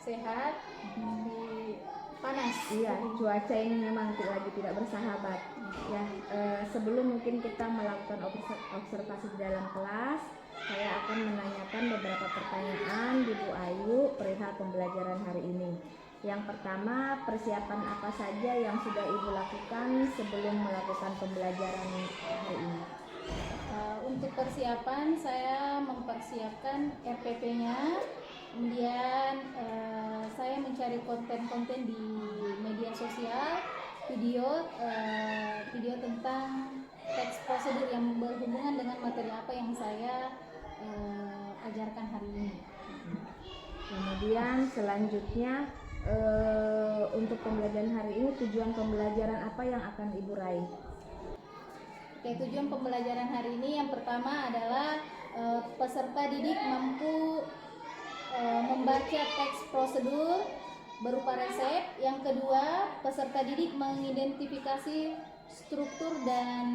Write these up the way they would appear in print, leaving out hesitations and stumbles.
sehat di panas. Iya, cuaca ini memang lagi tidak bersahabat. Ya, sebelum mungkin kita melakukan observasi di dalam kelas, saya akan menanyakan beberapa pertanyaan di Bu Ayu perihal pembelajaran hari ini. Yang pertama, persiapan apa saja yang sudah Ibu lakukan sebelum melakukan pembelajaran hari ini? Untuk persiapan, saya mempersiapkan RPP-nya, kemudian saya mencari konten-konten di media sosial, video tentang teks prosedur yang berhubungan dengan materi apa yang saya ajarkan hari ini. Kemudian selanjutnya untuk pembelajaran hari ini, tujuan pembelajaran apa yang akan Ibu raih? Oke, tujuan pembelajaran hari ini yang pertama adalah peserta didik mampu membaca teks prosedur berupa resep. Yang kedua, peserta didik mengidentifikasi struktur dan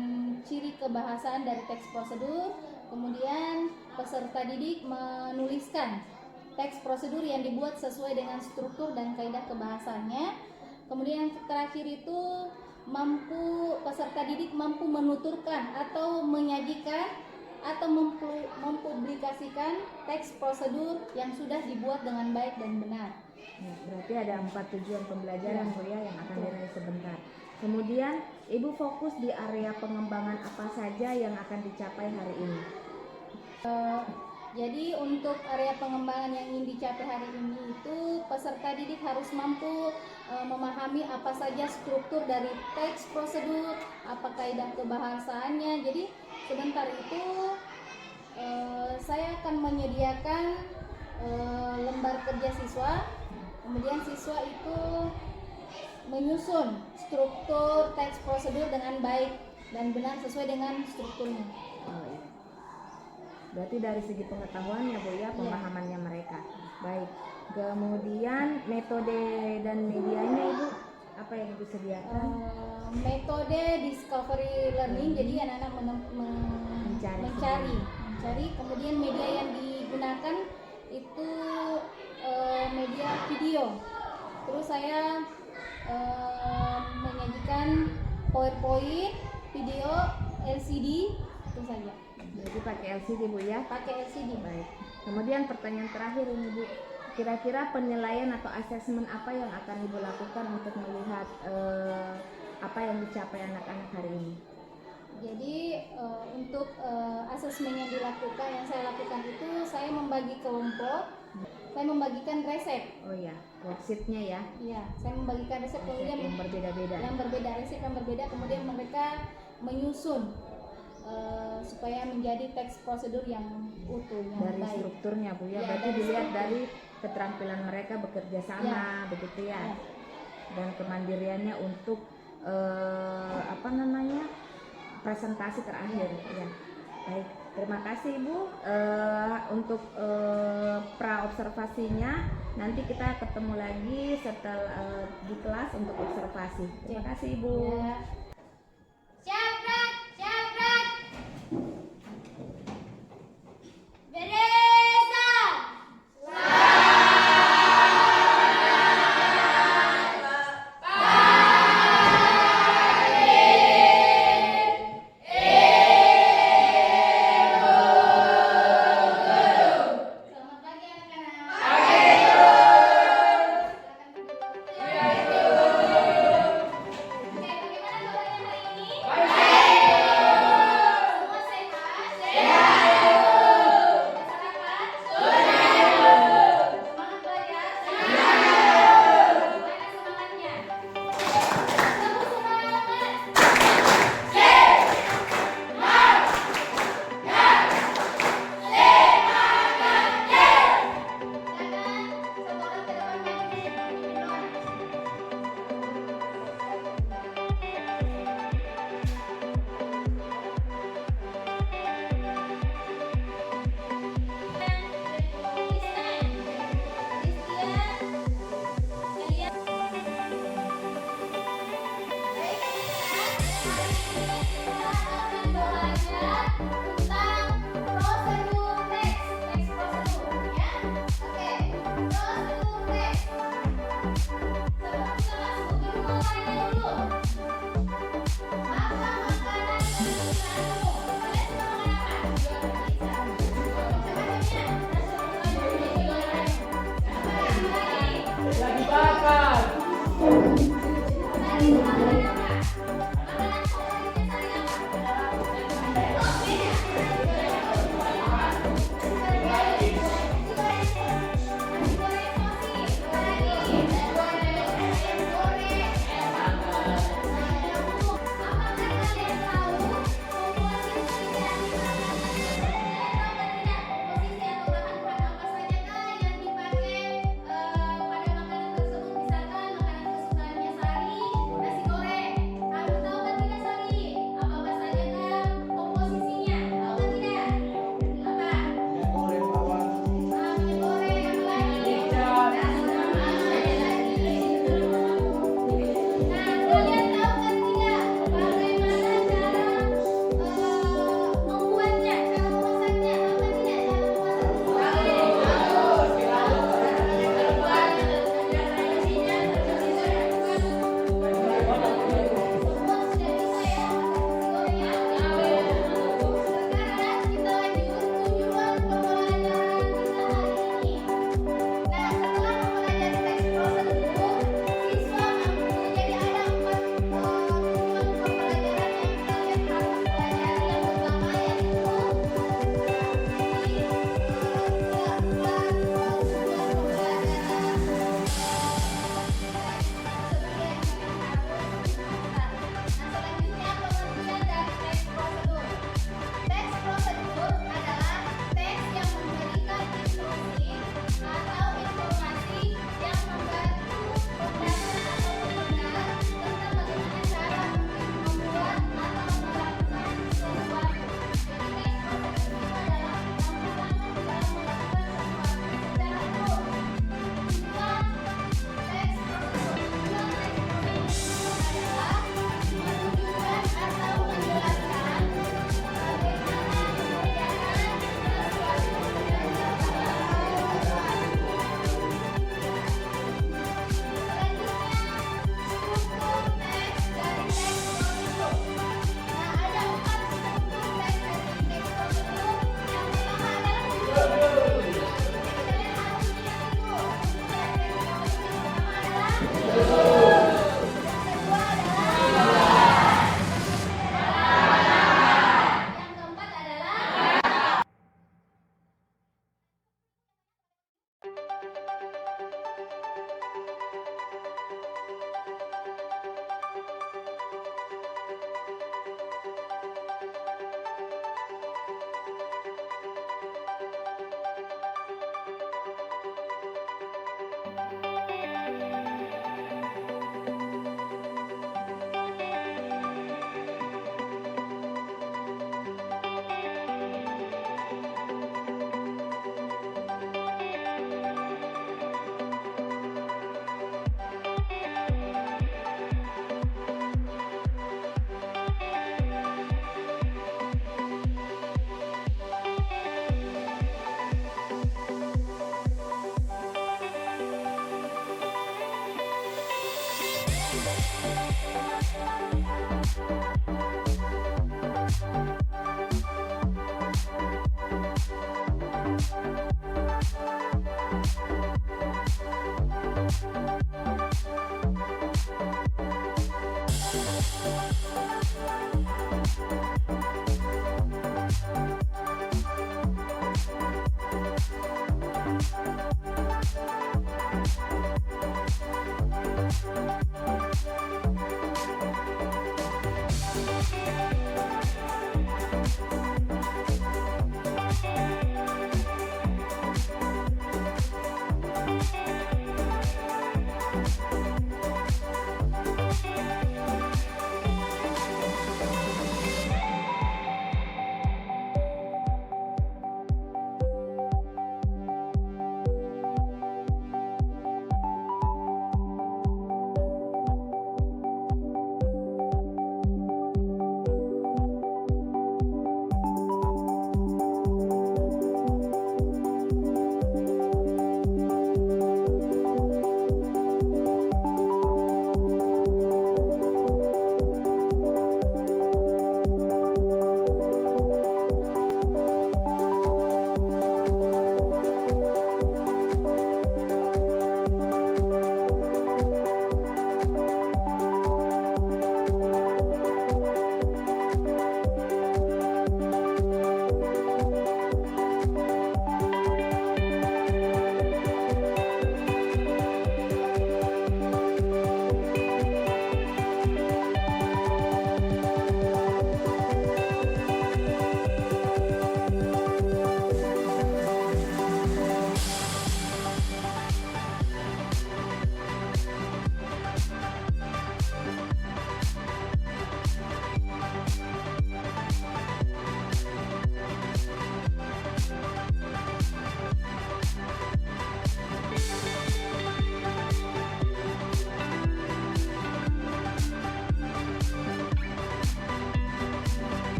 ciri kebahasaan dari teks prosedur. Kemudian peserta didik menuliskan teks prosedur yang dibuat sesuai dengan struktur dan kaidah kebahasaannya. Kemudian yang terakhir itu peserta didik mampu menuturkan atau menyajikan atau mempublikasikan teks prosedur yang sudah dibuat dengan baik dan benar. Berarti ada 4 tujuan pembelajaran Bu ya yang akan diraih sebentar. Kemudian Ibu fokus di area pengembangan apa saja yang akan dicapai hari ini? Jadi untuk area pengembangan yang ingin dicapai hari ini itu peserta didik harus mampu memahami apa saja struktur dari teks prosedur, apa kaidah kebahasaannya. Jadi sebentar itu saya akan menyediakan lembar kerja siswa, kemudian siswa itu menyusun struktur teks prosedur dengan baik dan benar sesuai dengan strukturnya. Oh, iya. Berarti dari segi pengetahuannya Bu ya, pemahamannya mereka. Baik. Kemudian metode dan medianya Ibu apa yang Ibu sediakan? Metode discovery learning, jadi anak-anak mencari. Kemudian media yang digunakan itu media video. Terus saya menyajikan PowerPoint, video, LCD, itu saja. Jadi pakai LCD Bu ya? Pakai LCD. Baik. Kemudian pertanyaan terakhir ini Bu, kira-kira penilaian atau asesmen apa yang akan Ibu lakukan untuk melihat apa yang dicapai anak-anak hari ini? Jadi untuk asesmen yang saya lakukan itu saya membagi kelompok, saya membagikan resep. Oh ya, worksheetnya ya? Iya, saya membagikan resep kemudian yang berbeda-beda. Resep yang berbeda, kemudian mereka menyusun supaya menjadi teks prosedur yang utuh, yang dari baik. Strukturnya Bu ya, berarti dari dilihat struktur. dari keterampilan mereka bekerja sama, begitu ya. Dan kemandiriannya untuk presentasi terakhir ya. Baik, terima kasih Ibu untuk pra observasinya. Nanti kita ketemu lagi setelah di kelas untuk observasi. Terima kasih Ibu.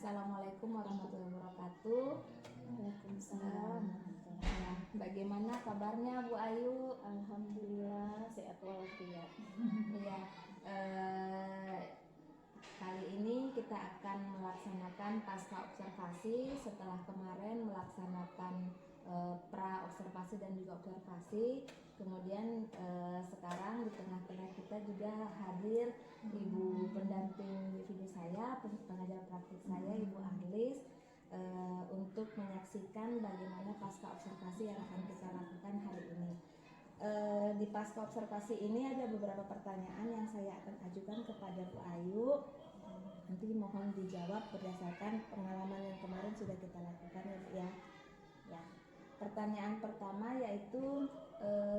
Assalamualaikum warahmatullahi wabarakatuh. Waalaikumsalam. Ya, bagaimana kabarnya Bu Ayu? Alhamdulillah sehat walafiat. Iya, kali ini kita akan melaksanakan pasca observasi setelah kemarin melaksanakan pra observasi dan juga observasi. Kemudian sekarang di tengah-tengah kita juga hadir Ibu pendamping individu saya, pengajar praktik saya, Ibu Arlis, untuk menyaksikan bagaimana pasca observasi yang akan kita lakukan hari ini. Di pasca observasi ini ada beberapa pertanyaan yang saya akan ajukan kepada Bu Ayu. Nanti mohon dijawab berdasarkan pengalaman yang kemarin sudah kita lakukan ya. Ya. Pertanyaan pertama yaitu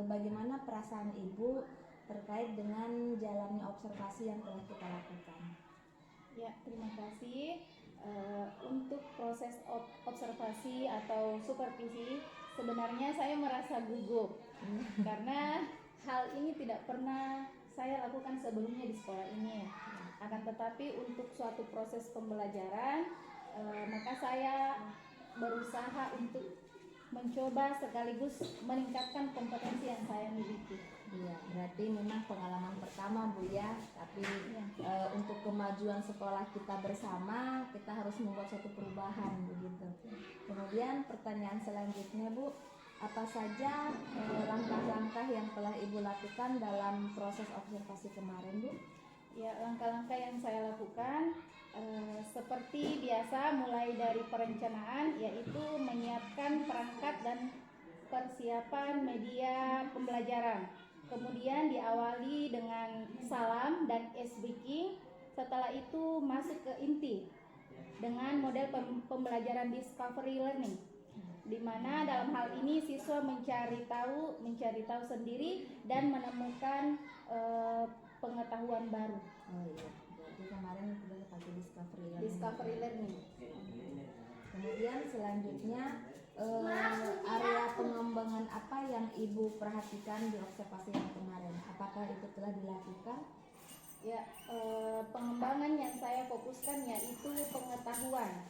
bagaimana perasaan Ibu terkait dengan jalannya observasi yang telah kita lakukan? Ya, terima kasih. Untuk proses observasi atau supervisi, sebenarnya saya merasa gugup karena hal ini tidak pernah saya lakukan sebelumnya di sekolah ini. Akan tetapi untuk suatu proses pembelajaran, maka saya berusaha untuk mencoba sekaligus meningkatkan kompetensi yang saya miliki. Iya, berarti memang pengalaman pertama Bu ya, tapi untuk kemajuan sekolah kita bersama, kita harus membuat suatu perubahan begitu. Kemudian pertanyaan selanjutnya Bu, apa saja langkah-langkah yang telah Ibu lakukan dalam proses observasi kemarin Bu? Ya, langkah-langkah yang saya lakukan seperti biasa mulai dari perencanaan, yaitu menyiapkan perangkat dan persiapan media pembelajaran. Kemudian diawali dengan salam dan ice breaking. Setelah itu masuk ke inti dengan model pembelajaran discovery learning, di mana dalam hal ini siswa mencari tahu sendiri dan menemukan pengetahuan baru. Oh iya, berarti kemarin sudah pakai Discovery learning. Kemudian selanjutnya area pengembangan apa yang Ibu perhatikan di observasi yang kemarin? Apakah itu telah dilakukan? Ya, pengembangan yang saya fokuskan yaitu pengetahuan.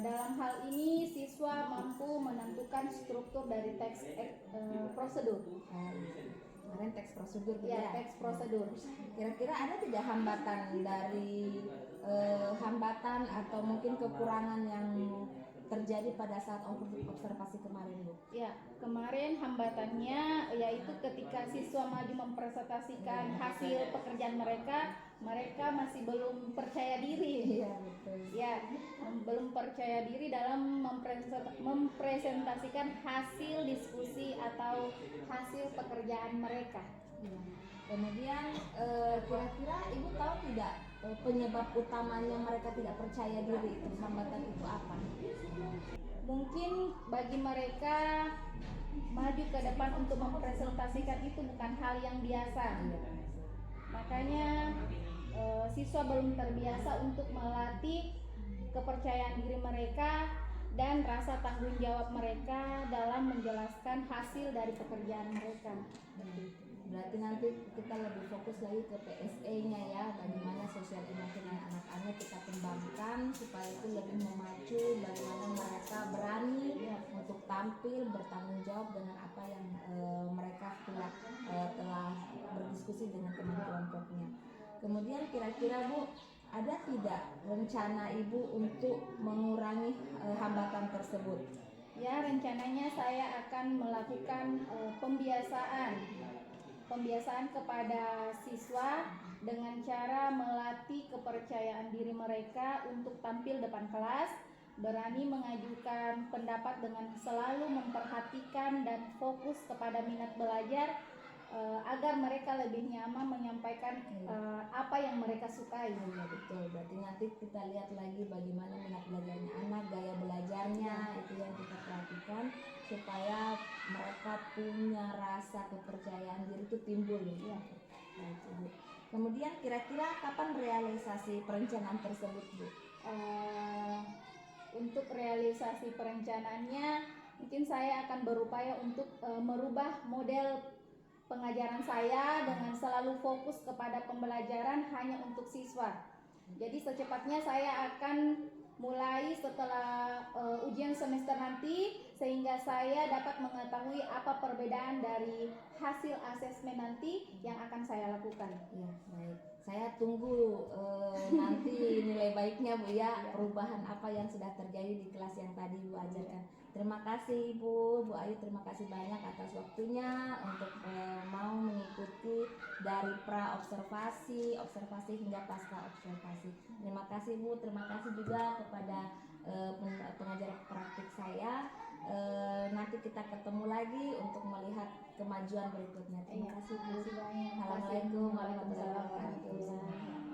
Dalam hal ini siswa mampu menentukan struktur dari teks prosedur. Kemarin teks prosedur Ya, teks prosedur. Kira-kira ada tidak hambatan dari hambatan atau mungkin kekurangan yang terjadi pada saat observasi kemarin Bu? Ya, kemarin hambatannya yaitu ketika siswa maju mempresentasikan hasil pekerjaan mereka masih belum percaya diri. Iya, betul. Ya, belum percaya diri dalam mempresentasikan hasil diskusi atau hasil pekerjaan mereka. Ya. Kemudian kira-kira Ibu tahu tidak penyebab utamanya mereka tidak percaya diri itu, hambatan itu apa? Mungkin bagi mereka maju ke depan untuk mempresentasikan itu bukan hal yang biasa. Makanya siswa belum terbiasa untuk melatih kepercayaan diri mereka dan rasa tanggung jawab mereka dalam menjelaskan hasil dari pekerjaan mereka. Berarti nanti kita lebih fokus lagi ke PSE-nya ya, bagaimana sosial emosional anak-anak kita kembangkan supaya itu lebih memacu, bagaimana mereka berani untuk tampil bertanggung jawab dengan apa yang mereka telah berdiskusi dengan teman kelompoknya. Kemudian kira-kira Bu, ada tidak rencana Ibu untuk mengurangi hambatan tersebut? Ya, rencananya saya akan melakukan pembiasaan kepada siswa dengan cara melatih kepercayaan diri mereka untuk tampil depan kelas, berani mengajukan pendapat dengan selalu memperhatikan dan fokus kepada minat belajar, agar mereka lebih nyaman menyampaikan apa yang mereka sukai. Ya betul, berarti nanti kita lihat lagi bagaimana minat belajarnya anak, gaya belajarnya, itu yang kita perhatikan supaya mereka punya rasa kepercayaan diri itu timbul ya. Kemudian kira-kira kapan realisasi perencanaan tersebut Bu? Untuk realisasi perencanaannya mungkin saya akan berupaya untuk merubah model pengajaran saya dengan selalu fokus kepada pembelajaran hanya untuk siswa. Jadi secepatnya saya akan setelah ujian semester nanti, sehingga saya dapat mengetahui apa perbedaan dari hasil asesmen nanti yang akan saya lakukan. Ya, baik. Saya tunggu nanti nilai baiknya Bu ya, perubahan apa yang sudah terjadi di kelas yang tadi Bu ajarkan. Terima kasih Bu Ayu, terima kasih banyak atas waktunya untuk mau mengikuti dari pra observasi hingga pasca observasi. Terima kasih Bu, terima kasih juga kepada pengajar praktik saya. Nanti kita ketemu lagi untuk melihat kemajuan berikutnya. Terima kasih Bu. Terima kasih banyak. Assalamualaikum warahmatullahi Waalaikumsalam wabarakatuh. warahmatullahi wabarakatuh.